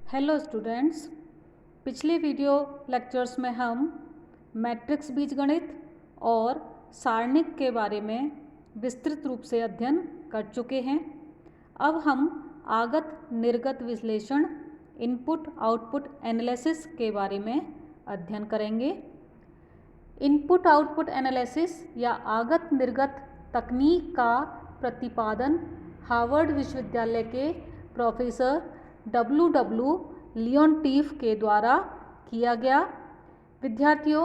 Hello students, पिछले video lectures में हम मैट्रिक्स बीजगणित और सारणिक के बारे में विस्तृत रूप से अध्ययन कर चुके हैं। अब हम आगत निर्गत विश्लेषण इनपुट आउटपुट एनालिसिस के बारे में अध्ययन करेंगे। इनपुट आउटपुट एनालिसिस या आगत निर्गत तकनीक का प्रतिपादन हार्वर्ड विश्वविद्यालय के प्रोफेसर W. लियोनटीफ के द्वारा किया गया। विद्यार्थियों,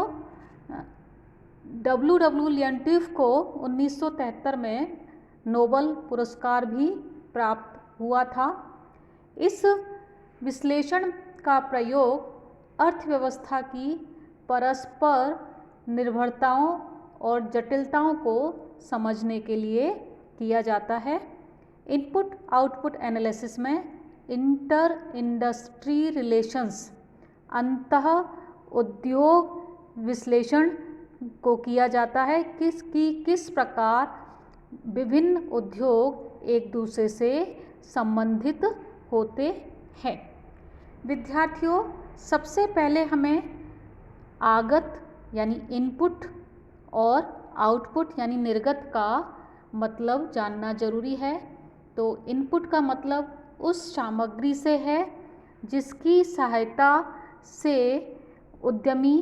W. लियोनटीफ को 1973 में नोबल पुरस्कार भी प्राप्त हुआ था। इस विश्लेषण का प्रयोग अर्थव्यवस्था की परस्पर निर्भरताओं और जटिलताओं को समझने के लिए किया जाता है। इनपुट आउटपुट एनालिसिस में इंटर इंडस्ट्री रिलेशंस अंतः उद्योग विश्लेषण को किया जाता है किस प्रकार विभिन्न उद्योग एक दूसरे से संबंधित होते हैं। विद्यार्थियों, सबसे पहले हमें आगत यानी इनपुट और आउटपुट यानी निर्गत का मतलब जानना जरूरी है। तो इनपुट का मतलब उस सामग्री से है जिसकी सहायता से उद्यमी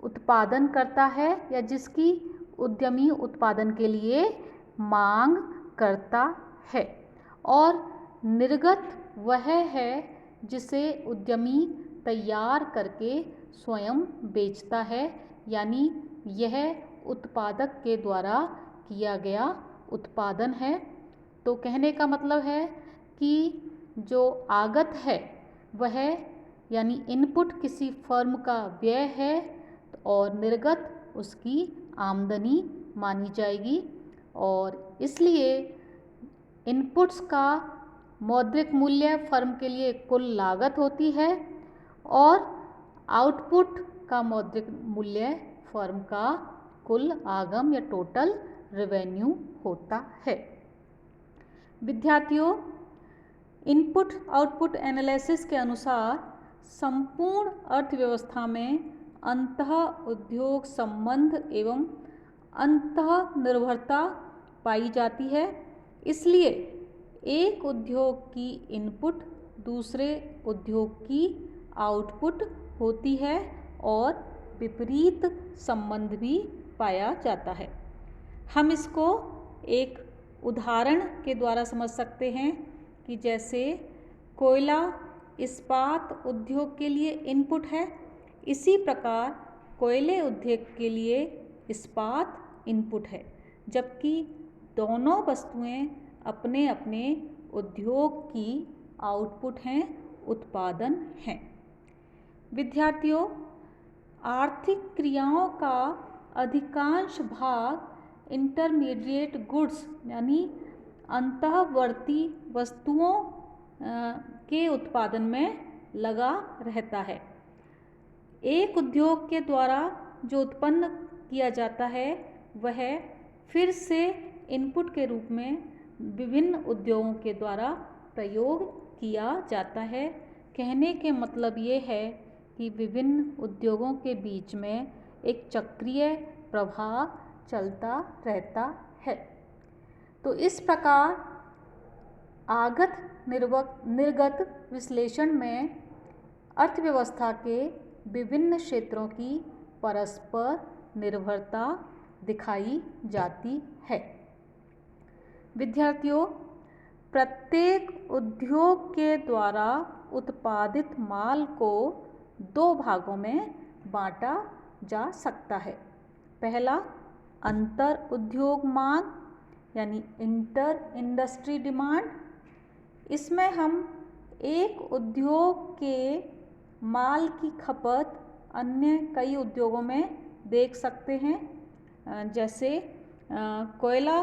उत्पादन करता है या जिसकी उद्यमी उत्पादन के लिए मांग करता है, और निर्गत वह है जिसे उद्यमी तैयार करके स्वयं बेचता है, यानी यह उत्पादक के द्वारा किया गया उत्पादन है। तो कहने का मतलब है कि जो आगत है वह यानी इनपुट किसी फर्म का व्यय है और निर्गत उसकी आमदनी मानी जाएगी, और इसलिए इनपुट्स का मौद्रिक मूल्य फर्म के लिए कुल लागत होती है और आउटपुट का मौद्रिक मूल्य फर्म का कुल आगम या टोटल रेवेन्यू होता है। विद्यार्थियों, इनपुट आउटपुट एनालिसिस के अनुसार संपूर्ण अर्थव्यवस्था में अंतः उद्योग संबंध एवं अंतः निर्भरता पाई जाती है। इसलिए एक उद्योग की इनपुट दूसरे उद्योग की आउटपुट होती है और विपरीत संबंध भी पाया जाता है। हम इसको एक उदाहरण के द्वारा समझ सकते हैं कि जैसे कोयला इस्पात उद्योग के लिए इनपुट है, इसी प्रकार कोयले उद्योग के लिए इस्पात इनपुट है, जबकि दोनों वस्तुएं अपने अपने उद्योग की आउटपुट हैं, उत्पादन हैं। विद्यार्थियों, आर्थिक क्रियाओं का अधिकांश भाग इंटरमीडिएट गुड्स यानी अंतःवर्ती वस्तुओं के उत्पादन में लगा रहता है। एक उद्योग के द्वारा जो उत्पन्न किया जाता है वह फिर से इनपुट के रूप में विभिन्न उद्योगों के द्वारा प्रयोग किया जाता है। कहने के मतलब ये है कि विभिन्न उद्योगों के बीच में एक चक्रीय प्रवाह चलता रहता है। तो इस प्रकार आगत निर्गत विश्लेषण में अर्थव्यवस्था के विभिन्न क्षेत्रों की परस्पर निर्भरता दिखाई जाती है। विद्यार्थियों, प्रत्येक उद्योग के द्वारा उत्पादित माल को दो भागों में बांटा जा सकता है। पहला अंतर उद्योग मांग यानी इंटर इंडस्ट्री डिमांड। इसमें हम एक उद्योग के माल की खपत अन्य कई उद्योगों में देख सकते हैं। जैसे कोयला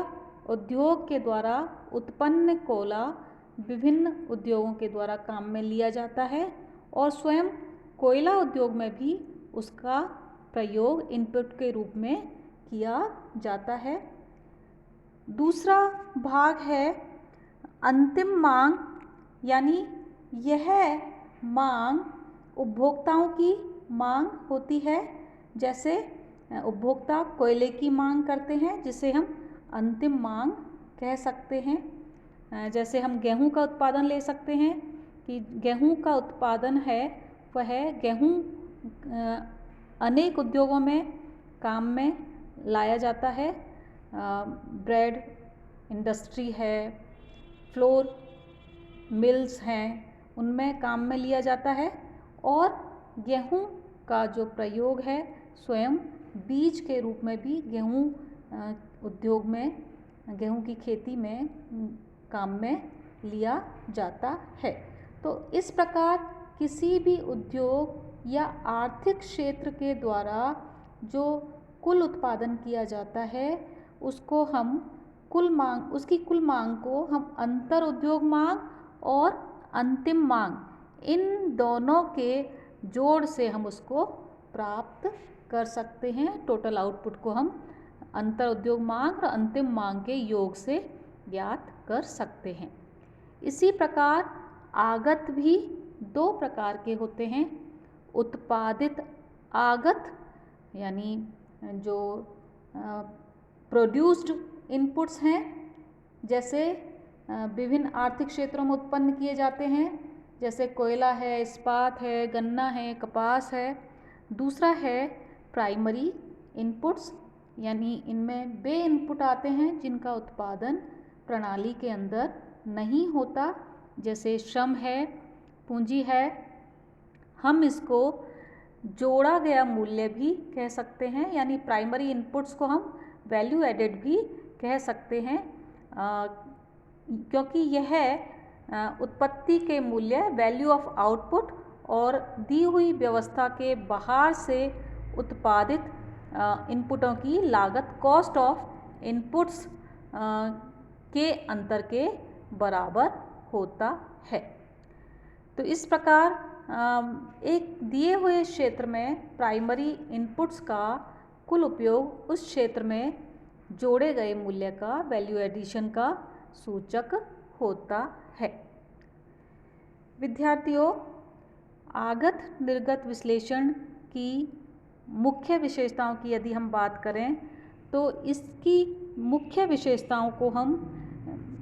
उद्योग के द्वारा उत्पन्न कोयला विभिन्न उद्योगों के द्वारा काम में लिया जाता है और स्वयं कोयला उद्योग में भी उसका प्रयोग इनपुट के रूप में किया जाता है। दूसरा भाग है अंतिम मांग, यानी यह मांग उपभोक्ताओं की मांग होती है, जैसे उपभोक्ता कोयले की मांग करते हैं जिसे हम अंतिम मांग कह सकते हैं। जैसे हम गेहूं का उत्पादन ले सकते हैं कि गेहूं का उत्पादन है वह गेहूं अनेक उद्योगों में काम में लाया जाता है। ब्रेड इंडस्ट्री है, फ्लोर मिल्स हैं, उनमें काम में लिया जाता है। और गेहूं का जो प्रयोग है स्वयं बीज के रूप में भी गेहूं उद्योग में, गेहूं की खेती में काम में लिया जाता है। तो इस प्रकार किसी भी उद्योग या आर्थिक क्षेत्र के द्वारा जो कुल उत्पादन किया जाता है उसको हम उसकी कुल मांग को हम अंतर उद्योग मांग और अंतिम मांग इन दोनों के जोड़ से हम उसको प्राप्त कर सकते हैं। टोटल आउटपुट को हम अंतर उद्योग मांग और अंतिम मांग के योग से ज्ञात कर सकते हैं। इसी प्रकार आगत भी दो प्रकार के होते हैं। उत्पादित आगत यानी जो प्रोड्यूस्ड इनपुट्स हैं, जैसे विभिन्न आर्थिक क्षेत्रों में उत्पन्न किए जाते हैं, जैसे कोयला है, इस्पात है, गन्ना है, कपास है। दूसरा है प्राइमरी इनपुट्स, यानी इनमें वे इनपुट आते हैं जिनका उत्पादन प्रणाली के अंदर नहीं होता, जैसे श्रम है, पूंजी है। हम इसको जोड़ा गया मूल्य भी कह सकते हैं, यानी प्राइमरी इनपुट्स को हम वैल्यू एडेड भी कह सकते हैं, क्योंकि यह उत्पत्ति के मूल्य वैल्यू ऑफ आउटपुट और दी हुई व्यवस्था के बाहर से उत्पादित इनपुटों की लागत कॉस्ट ऑफ इनपुट्स के अंतर के बराबर होता है। तो इस प्रकार एक दिए हुए क्षेत्र में प्राइमरी इनपुट्स का कुल उपयोग उस क्षेत्र में जोड़े गए मूल्य का, वैल्यू एडिशन का सूचक होता है। विद्यार्थियों, आगत निर्गत विश्लेषण की मुख्य विशेषताओं की यदि हम बात करें तो इसकी मुख्य विशेषताओं को हम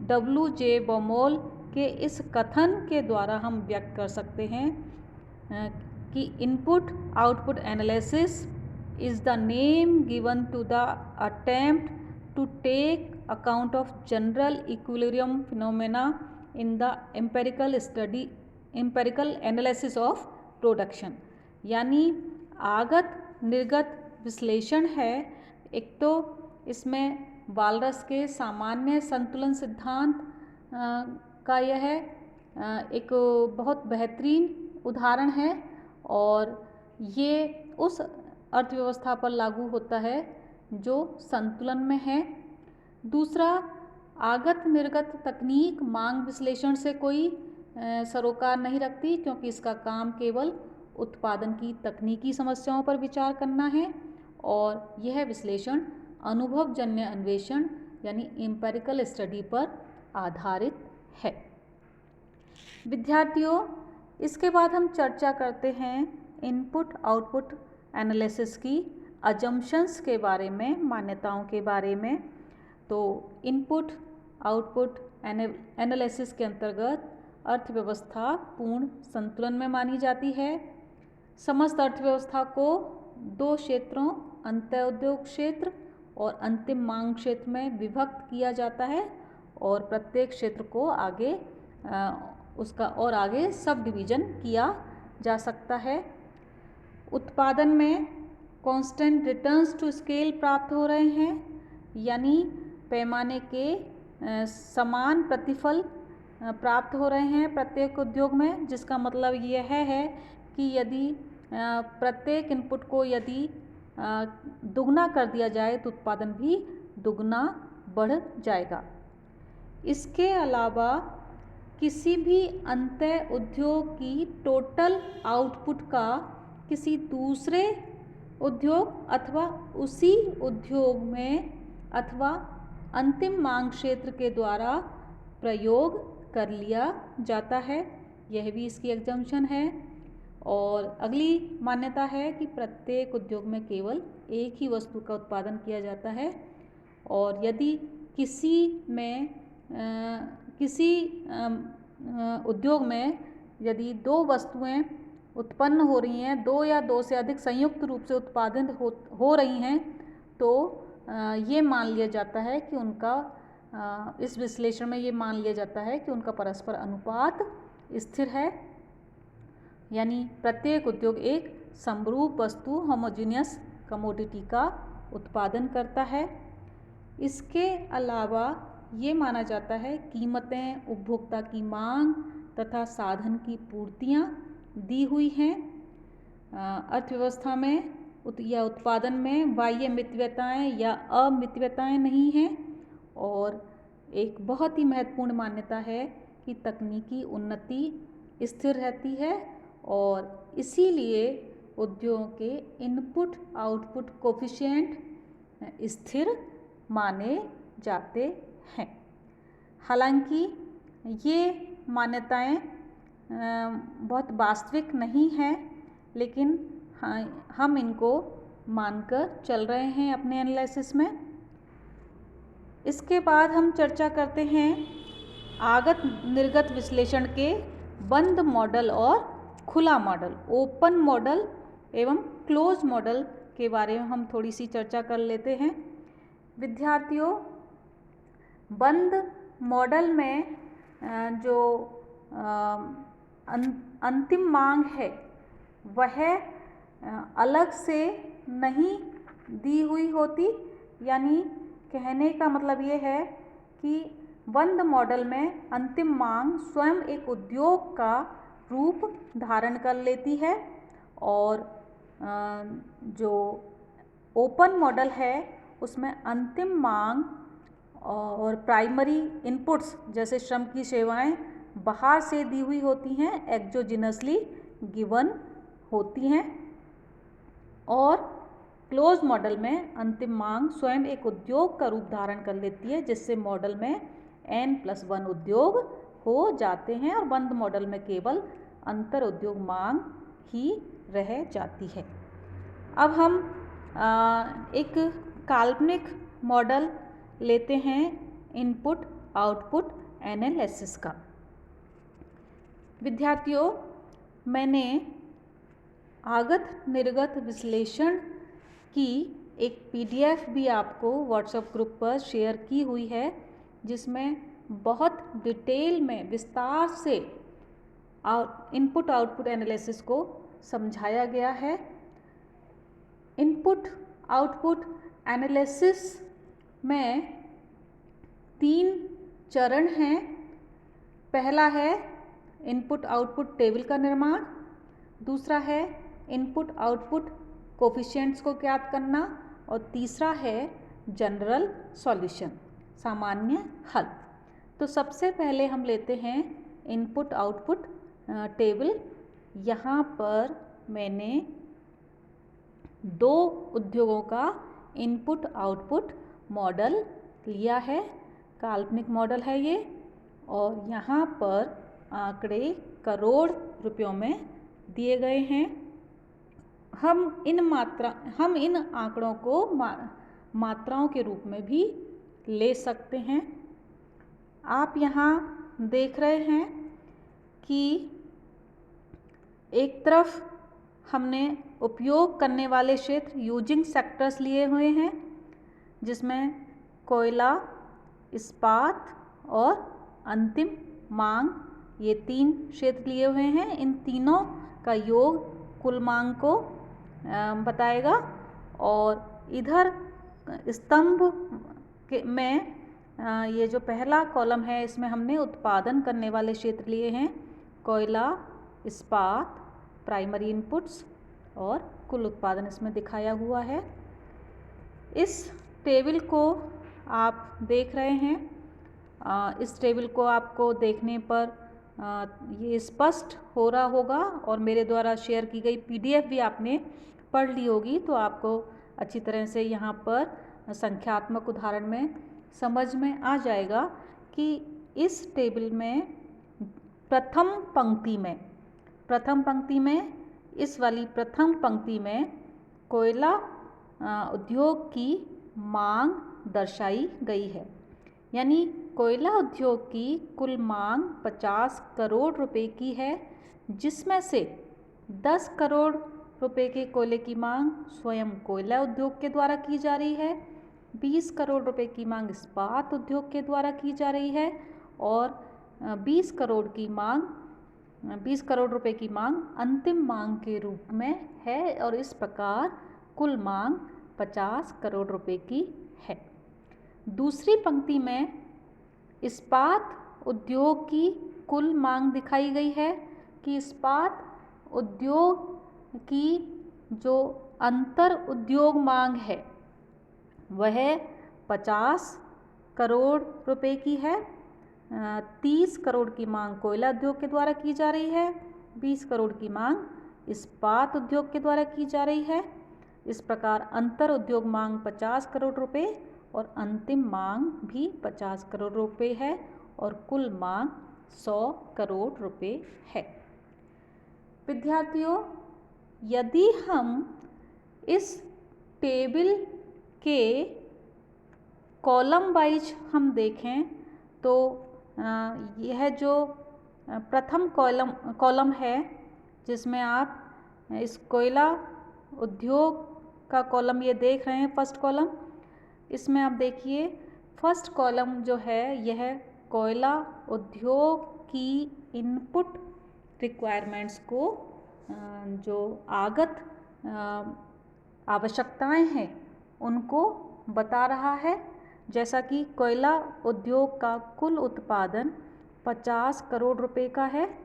W.J. बॉमोल के इस कथन के द्वारा हम व्यक्त कर सकते हैं कि input output analysis is the name given to the attempt to take account of general equilibrium phenomena in the empirical analysis of production। यानी आगत निर्गत विश्लेषण है। एक तो इसमें वालरस के सामान्य संतुलन सिद्धांत का यह एक बहुत बेहतरीन उदाहरण है और ये उस अर्थव्यवस्था पर लागू होता है जो संतुलन में है। दूसरा, आगत निर्गत तकनीक मांग विश्लेषण से कोई सरोकार नहीं रखती, क्योंकि इसका काम केवल उत्पादन की तकनीकी समस्याओं पर विचार करना है और यह विश्लेषण अनुभवजन्य अन्वेषण यानी एम्पिरिकल स्टडी पर आधारित है। विद्यार्थियों, इसके बाद हम चर्चा करते हैं इनपुट आउटपुट एनालिसिस की अजम्पशंस के बारे में, मान्यताओं के बारे में। तो इनपुट आउटपुट एनालिसिस के अंतर्गत अर्थव्यवस्था पूर्ण संतुलन में मानी जाती है। समस्त अर्थव्यवस्था को दो क्षेत्रों, अंत्य उद्योग क्षेत्र और अंतिम मांग क्षेत्र में विभक्त किया जाता है और प्रत्येक क्षेत्र को आगे आगे सब डिवीजन किया जा सकता है। उत्पादन में कांस्टेंट रिटर्न्स टू स्केल प्राप्त हो रहे हैं, यानी पैमाने के समान प्रतिफल प्राप्त हो रहे हैं प्रत्येक उद्योग में, जिसका मतलब यह है कि यदि प्रत्येक इनपुट को यदि दुगना कर दिया जाए तो उत्पादन भी दुगना बढ़ जाएगा। इसके अलावा किसी भी अंत्य उद्योग की टोटल आउटपुट का किसी दूसरे उद्योग अथवा उसी उद्योग में अथवा अंतिम मांग क्षेत्र के द्वारा प्रयोग कर लिया जाता है। यह भी इसकी एग्जम्पशन है। और अगली मान्यता है कि प्रत्येक उद्योग में केवल एक ही वस्तु का उत्पादन किया जाता है, और यदि किसी उद्योग में यदि दो वस्तुएं उत्पन्न हो रही हैं, दो या दो से अधिक संयुक्त रूप से उत्पादित हो रही हैं, तो ये मान लिया जाता है कि उनका इस विश्लेषण में ये मान लिया जाता है कि उनका परस्पर अनुपात स्थिर है, यानी प्रत्येक उद्योग एक समरूप वस्तु होमोजेनियस कमोडिटी का उत्पादन करता है। इसके अलावा ये माना जाता है कीमतें उपभोक्ता की मांग तथा साधन की पूर्तियाँ दी हुई हैं। अर्थव्यवस्था में या उत्पादन में बाह्य मितव्यताएं या अमितव्यताएं नहीं हैं। और एक बहुत ही महत्वपूर्ण मान्यता है कि तकनीकी उन्नति स्थिर रहती है, और इसीलिए उद्योगों के इनपुट आउटपुट कोफिशिएंट स्थिर माने जाते हैं। हालांकि ये मान्यताएं बहुत वास्तविक नहीं हैं, लेकिन हम इनको मानकर चल रहे हैं अपने एनालिसिस में। इसके बाद हम चर्चा करते हैं आगत निर्गत विश्लेषण के बंद मॉडल और खुला मॉडल, ओपन मॉडल एवं क्लोज मॉडल के बारे में हम थोड़ी सी चर्चा कर लेते हैं। विद्यार्थियों, बंद मॉडल में जो अंतिम मांग है वह अलग से नहीं दी हुई होती, यानी कहने का मतलब ये है कि बंद मॉडल में अंतिम मांग स्वयं एक उद्योग का रूप धारण कर लेती है, और जो ओपन मॉडल है उसमें अंतिम मांग और प्राइमरी इनपुट्स जैसे श्रम की सेवाएं बाहर से दी हुई होती हैं, एक्सोजेनसली गिवन होती हैं। और क्लोज मॉडल में अंतिम मांग स्वयं एक उद्योग का रूप धारण कर लेती है, जिससे मॉडल में N+1 उद्योग हो जाते हैं, और बंद मॉडल में केवल अंतर उद्योग मांग ही रह जाती है। अब हम एक काल्पनिक मॉडल लेते हैं इनपुट आउटपुट एनालिसिस का। विद्यार्थियों, मैंने आगत निर्गत विश्लेषण की एक PDF भी आपको व्हाट्सएप ग्रुप पर शेयर की हुई है, जिसमें बहुत डिटेल में विस्तार से इनपुट आउटपुट एनालिसिस को समझाया गया है। इनपुट आउटपुट एनालिसिस में 3 चरण हैं। पहला है इनपुट आउटपुट टेबल का निर्माण, दूसरा है इनपुट आउटपुट कोफिशिएंट्स को ज्ञात करना, और तीसरा है जनरल सॉल्यूशन, सामान्य हल। तो सबसे पहले हम लेते हैं इनपुट आउटपुट टेबल। यहाँ पर मैंने 2 उद्योगों का इनपुट आउटपुट मॉडल लिया है, काल्पनिक मॉडल है ये, और यहाँ पर आंकड़े करोड़ रुपयों में दिए गए हैं। हम इन आंकड़ों को मात्राओं के रूप में भी ले सकते हैं। आप यहाँ देख रहे हैं कि एक तरफ हमने उपयोग करने वाले क्षेत्र यूजिंग सेक्टर्स लिए हुए हैं, जिसमें कोयला, इस्पात और अंतिम मांग, ये 3 क्षेत्र लिए हुए हैं। इन तीनों का योग कुल मांग को बताएगा। और इधर स्तंभ में ये जो पहला कॉलम है, इसमें हमने उत्पादन करने वाले क्षेत्र लिए हैं, कोयला, इस्पात, प्राइमरी इनपुट्स और कुल उत्पादन इसमें दिखाया हुआ है। इस टेबल को आप देख रहे हैं। इस टेबल को आपको देखने पर ये स्पष्ट हो रहा होगा, और मेरे द्वारा शेयर की गई PDF भी आपने पढ़ ली होगी, तो आपको अच्छी तरह से यहाँ पर संख्यात्मक उदाहरण में समझ में आ जाएगा कि इस टेबल में प्रथम पंक्ति में इस वाली प्रथम पंक्ति में कोयला उद्योग की मांग दर्शाई गई है। यानी कोयला उद्योग की कुल मांग 50 करोड़ रुपए की है, जिसमें से 10 करोड़ रुपए के कोयले की मांग स्वयं कोयला उद्योग के द्वारा की जा रही है, 20 करोड़ रुपए की मांग इस्पात उद्योग के द्वारा की जा रही है और 20 करोड़ रुपए की मांग अंतिम मांग के रूप में है और इस प्रकार कुल मांग 50 करोड़ रुपए की है। दूसरी पंक्ति में इस्पात उद्योग की कुल मांग दिखाई गई है कि इस्पात उद्योग की जो अंतर उद्योग मांग है वह 50 करोड़ रुपए की है। 30 करोड़ की मांग कोयला उद्योग के द्वारा की जा रही है, 20 करोड़ की मांग इस्पात उद्योग के द्वारा की जा रही है। इस प्रकार अंतर उद्योग मांग 50 करोड़ रुपए और अंतिम मांग भी 50 करोड़ रुपए है और कुल मांग 100 करोड़ रुपए है। विद्यार्थियों, यदि हम इस टेबल के कॉलम वाइज हम देखें तो यह जो प्रथम कॉलम है जिसमें आप इस कोयला उद्योग का कॉलम ये देख रहे हैं, फर्स्ट कॉलम, इसमें आप देखिए फर्स्ट कॉलम जो है यह कोयला उद्योग की इनपुट रिक्वायरमेंट्स को जो आगत आवश्यकताएं हैं उनको बता रहा है। जैसा कि कोयला उद्योग का कुल उत्पादन 50 करोड़ रुपए का है।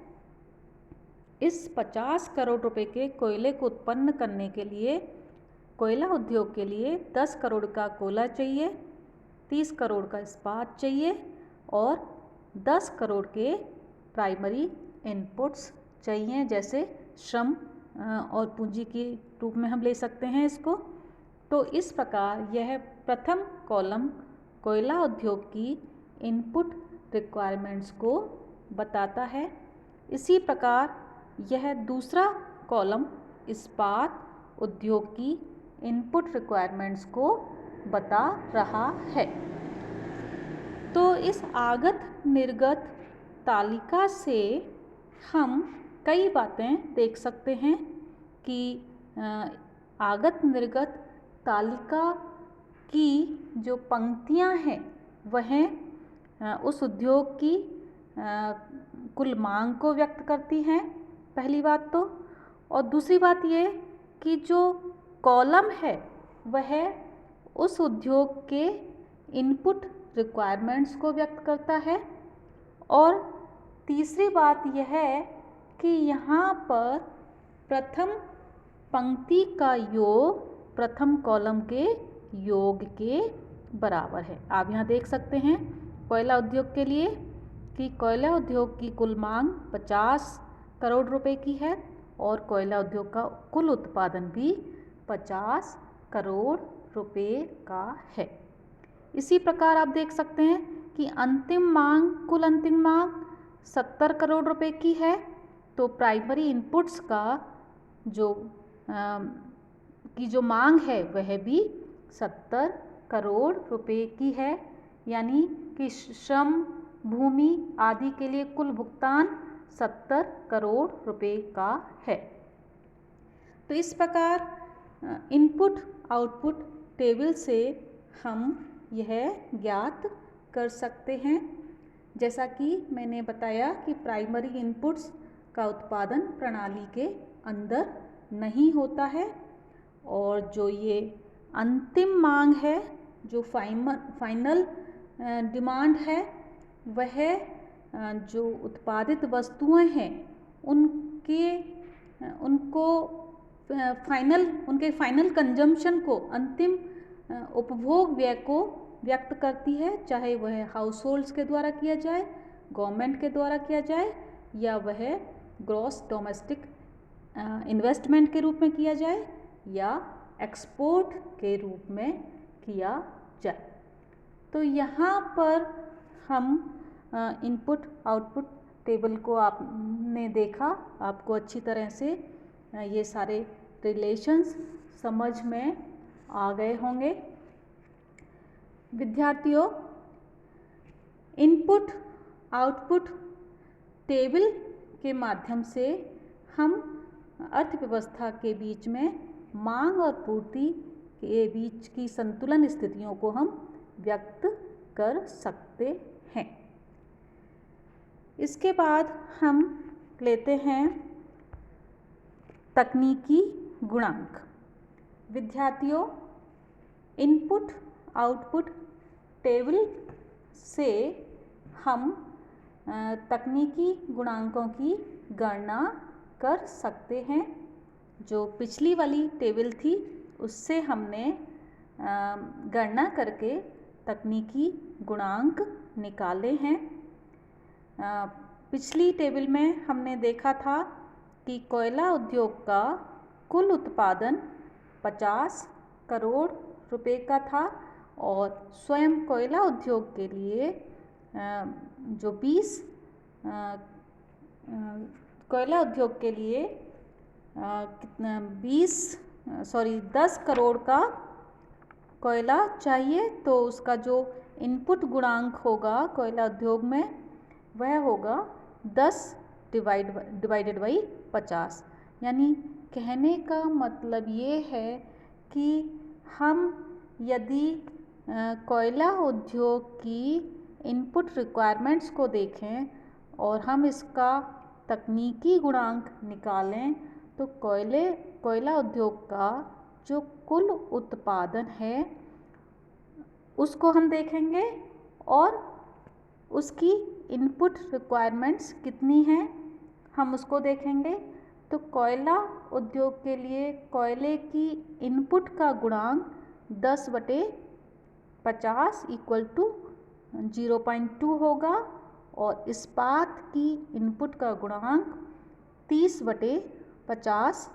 इस 50 करोड़ रुपए के कोयले को उत्पन्न करने के लिए कोयला उद्योग के लिए 10 करोड़ का कोयला चाहिए, 30 करोड़ का इस्पात चाहिए और 10 करोड़ के प्राइमरी इनपुट्स चाहिए, जैसे श्रम और पूंजी के रूप में हम ले सकते हैं इसको। तो इस प्रकार यह प्रथम कॉलम कोयला उद्योग की इनपुट रिक्वायरमेंट्स को बताता है। इसी प्रकार यह दूसरा कॉलम इस्पात उद्योग की इनपुट रिक्वायरमेंट्स को बता रहा है। तो इस आगत निर्गत तालिका से हम कई बातें देख सकते हैं कि आगत निर्गत तालिका की जो पंक्तियां हैं वह उस उद्योग की कुल मांग को व्यक्त करती हैं, पहली बात तो। और दूसरी बात ये कि जो कॉलम है वह उस उद्योग के इनपुट रिक्वायरमेंट्स को व्यक्त करता है। और तीसरी बात यह है कि यहाँ पर प्रथम पंक्ति का योग प्रथम कॉलम के योग के बराबर है। आप यहाँ देख सकते हैं कोयला उद्योग के लिए कि कोयला उद्योग की कुल मांग 50 करोड़ रुपए की है और कोयला उद्योग का कुल उत्पादन भी 50 करोड़ रुपए का है। इसी प्रकार आप देख सकते हैं कि कुल अंतिम मांग 70 करोड़ रुपए की है, तो प्राइमरी इनपुट्स का जो मांग है वह भी 70 करोड़ रुपए की है। यानी कि श्रम, भूमि आदि के लिए कुल भुगतान 70 करोड़ रुपए का है। तो इस प्रकार इनपुट आउटपुट टेबल से हम यह ज्ञात कर सकते हैं। जैसा कि मैंने बताया कि प्राइमरी इनपुट्स का उत्पादन प्रणाली के अंदर नहीं होता है और जो ये अंतिम मांग है, जो फाइनल डिमांड है, वह जो उत्पादित वस्तुएं हैं उनके फाइनल कंजम्पशन को, अंतिम उपभोग व्यय को व्यक्त करती है, चाहे वह हाउस होल्ड्स के द्वारा किया जाए, गवर्नमेंट के द्वारा किया जाए या वह ग्रॉस डोमेस्टिक इन्वेस्टमेंट के रूप में किया जाए या एक्सपोर्ट के रूप में किया जाए। तो यहाँ पर हम इनपुट आउटपुट टेबल को आपने देखा, आपको अच्छी तरह से ये सारे रिलेशंस समझ में आ गए होंगे। विद्यार्थियों, इनपुट आउटपुट टेबल के माध्यम से हम अर्थव्यवस्था के बीच में मांग और पूर्ति के बीच की संतुलन स्थितियों को हम व्यक्त कर सकते हैं। इसके बाद हम लेते हैं तकनीकी गुणांक। विद्यार्थियों, इनपुट आउटपुट टेबल से हम तकनीकी गुणांकों की गणना कर सकते हैं। जो पिछली वाली टेबल थी उससे हमने गणना करके तकनीकी गुणांक निकाले हैं। पिछली टेबल में हमने देखा था कि कोयला उद्योग का कुल उत्पादन 50 करोड़ रुपए का था और स्वयं कोयला उद्योग के लिए जो 10 करोड़ का कोयला चाहिए, तो उसका जो इनपुट गुणांक होगा कोयला उद्योग में वह होगा 10 डिवाइडेड बाई 50। यानी कहने का मतलब ये है कि हम यदि कोयला उद्योग की इनपुट रिक्वायरमेंट्स को देखें और हम इसका तकनीकी गुणांक निकालें तो कोयला उद्योग का जो कुल उत्पादन है उसको हम देखेंगे और उसकी इनपुट रिक्वायरमेंट्स कितनी हैं हम उसको देखेंगे। तो कोयला उद्योग के लिए कोयले की इनपुट का गुणांक 10/50 इक्वल टू 0.2 होगा और इस्पात की इनपुट का गुणांक 30/50,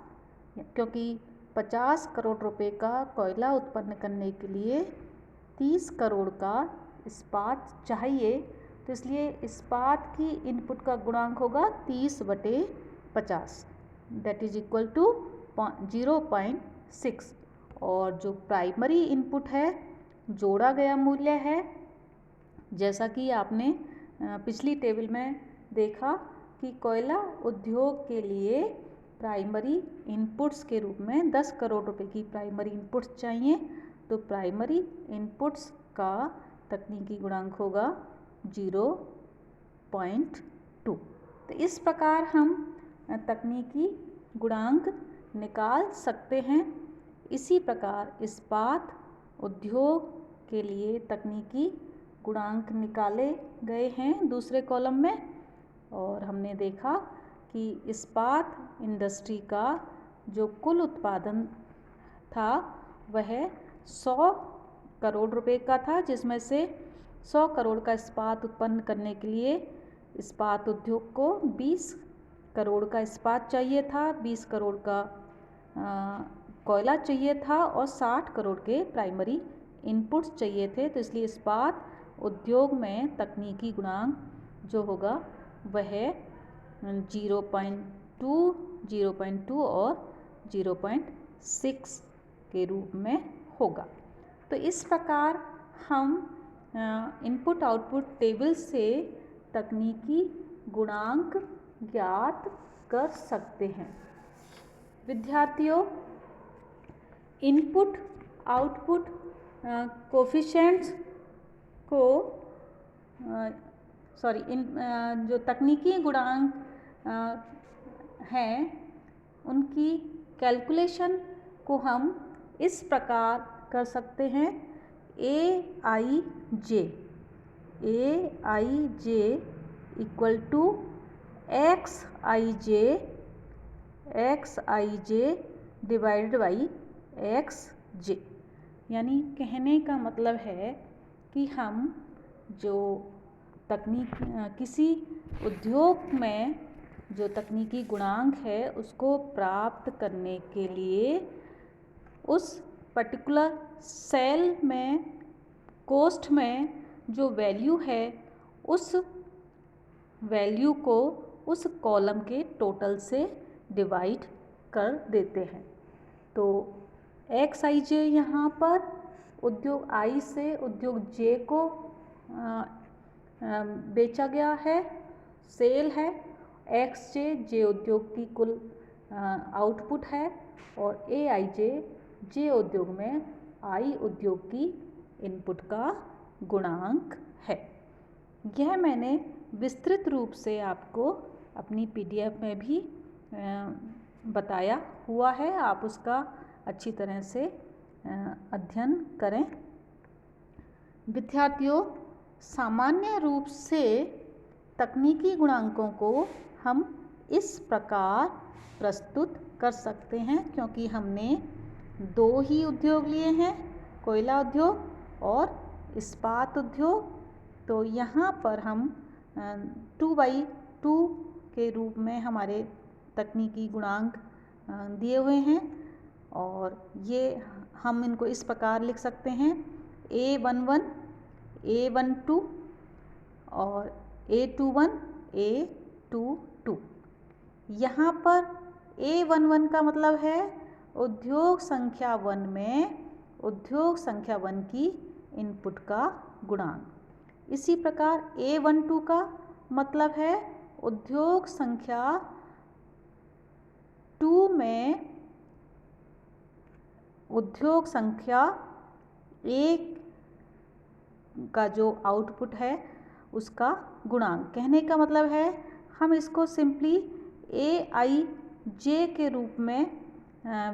क्योंकि 50 करोड़ रुपए का कोयला उत्पन्न करने के लिए 30 करोड़ का इस्पात चाहिए, तो इसलिए इस्पात की इनपुट का गुणांक होगा 30/50, दैट इज इक्वल टू 0.6। और जो प्राइमरी इनपुट है जोड़ा गया मूल्य है, जैसा कि आपने पिछली टेबल में देखा कि कोयला उद्योग के लिए प्राइमरी इनपुट्स के रूप में 10 करोड़ रुपए की प्राइमरी इनपुट्स चाहिए, तो प्राइमरी इनपुट्स का तकनीकी गुणांक होगा 0.2। तो इस प्रकार हम तकनीकी गुणांक निकाल सकते हैं। इसी प्रकार इस्पात उद्योग के लिए तकनीकी गुणांक निकाले गए हैं दूसरे कॉलम में, और हमने देखा कि इस्पात इंडस्ट्री का जो कुल उत्पादन था वह 100 करोड़ रुपए का था, जिसमें से 100 करोड़ का इस्पात उत्पन्न करने के लिए इस्पात उद्योग को 20 करोड़ का इस्पात चाहिए था, 20 करोड़ का कोयला चाहिए था और 60 करोड़ के प्राइमरी इनपुट्स चाहिए थे। तो इसलिए इस्पात उद्योग में तकनीकी गुणांक जो होगा वह 0.2 और 0.6 के रूप में होगा। तो इस प्रकार हम इनपुट आउटपुट टेबल से तकनीकी गुणांक ज्ञात कर सकते हैं। विद्यार्थियों, इनपुट आउटपुट कोफिशिएंट्स को जो तकनीकी गुणांक हैं उनकी कैलकुलेशन को हम इस प्रकार कर सकते हैं। AIJ equal to XIJ divided by XJ। यानी कहने का मतलब है कि हम जो किसी उद्योग में जो तकनीकी गुणांक है उसको प्राप्त करने के लिए उस पर्टिकुलर सेल में कोस्ट में जो वैल्यू है उस वैल्यू को उस कॉलम के टोटल से डिवाइड कर देते हैं। तो XIJ यहाँ पर उद्योग I से उद्योग J को बेचा गया है, सेल है। XJ J उद्योग की कुल आउटपुट है और AIJ J उद्योग में I उद्योग की इनपुट का गुणांक है। यह मैंने विस्तृत रूप से आपको अपनी PDF में भी बताया हुआ है, आप उसका अच्छी तरह से अध्ययन करें। विद्यार्थियों, सामान्य रूप से तकनीकी गुणांकों को हम इस प्रकार प्रस्तुत कर सकते हैं, क्योंकि हमने दो ही उद्योग लिए हैं, कोयला उद्योग और इस्पात उद्योग। तो यहाँ पर हम 2/2 के रूप में हमारे तकनीकी गुणांक दिए हुए हैं और ये हम इनको इस प्रकार लिख सकते हैं A11, A12 और A21, A22। यहाँ पर A11 का मतलब है उद्योग संख्या 1 में उद्योग संख्या 1 की इनपुट का गुणांक। इसी प्रकार A12 का मतलब है उद्योग संख्या 2 में उद्योग संख्या 1 का जो आउटपुट है उसका गुणांक। कहने का मतलब है हम इसको सिंपली AIJ के रूप में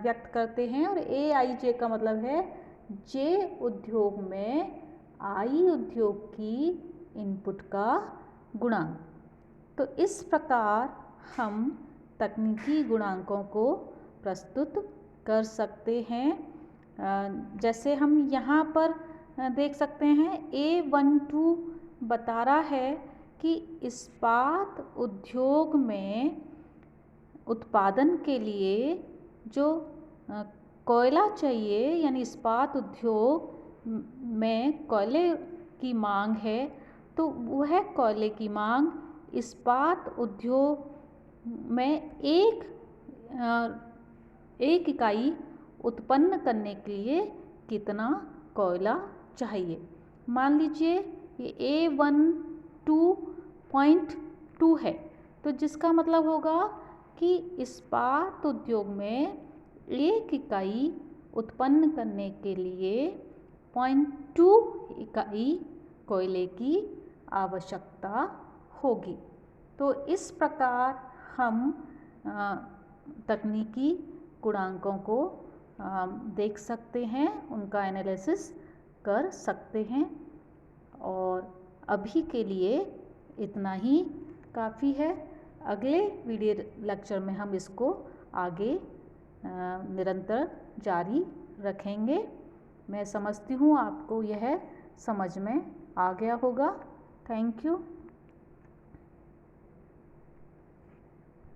व्यक्त करते हैं और AIJ का मतलब है J उद्योग में I उद्योग की इनपुट का गुणांक। तो इस प्रकार हम तकनीकी गुणांकों को प्रस्तुत कर सकते हैं। जैसे हम यहाँ पर देख सकते हैं A12 बता रहा है कि इस्पात उद्योग में उत्पादन के लिए जो कोयला चाहिए, यानी इस्पात उद्योग में कोयले की मांग है, तो वह कोयले की मांग इस्पात उद्योग में एक इकाई उत्पन्न करने के लिए कितना कोयला चाहिए। मान लीजिए ये A12.2 है, तो जिसका मतलब होगा कि इस्पात उद्योग में एक इकाई उत्पन्न करने के लिए 0.2 इकाई कोयले की आवश्यकता होगी। तो इस प्रकार हम तकनीकी गुणांकों को देख सकते हैं, उनका एनालिसिस कर सकते हैं। और अभी के लिए इतना ही काफ़ी है। अगले वीडियो लेक्चर में हम इसको आगे निरंतर जारी रखेंगे। मैं समझती हूँ आपको यह समझ में आ गया होगा। Thank you.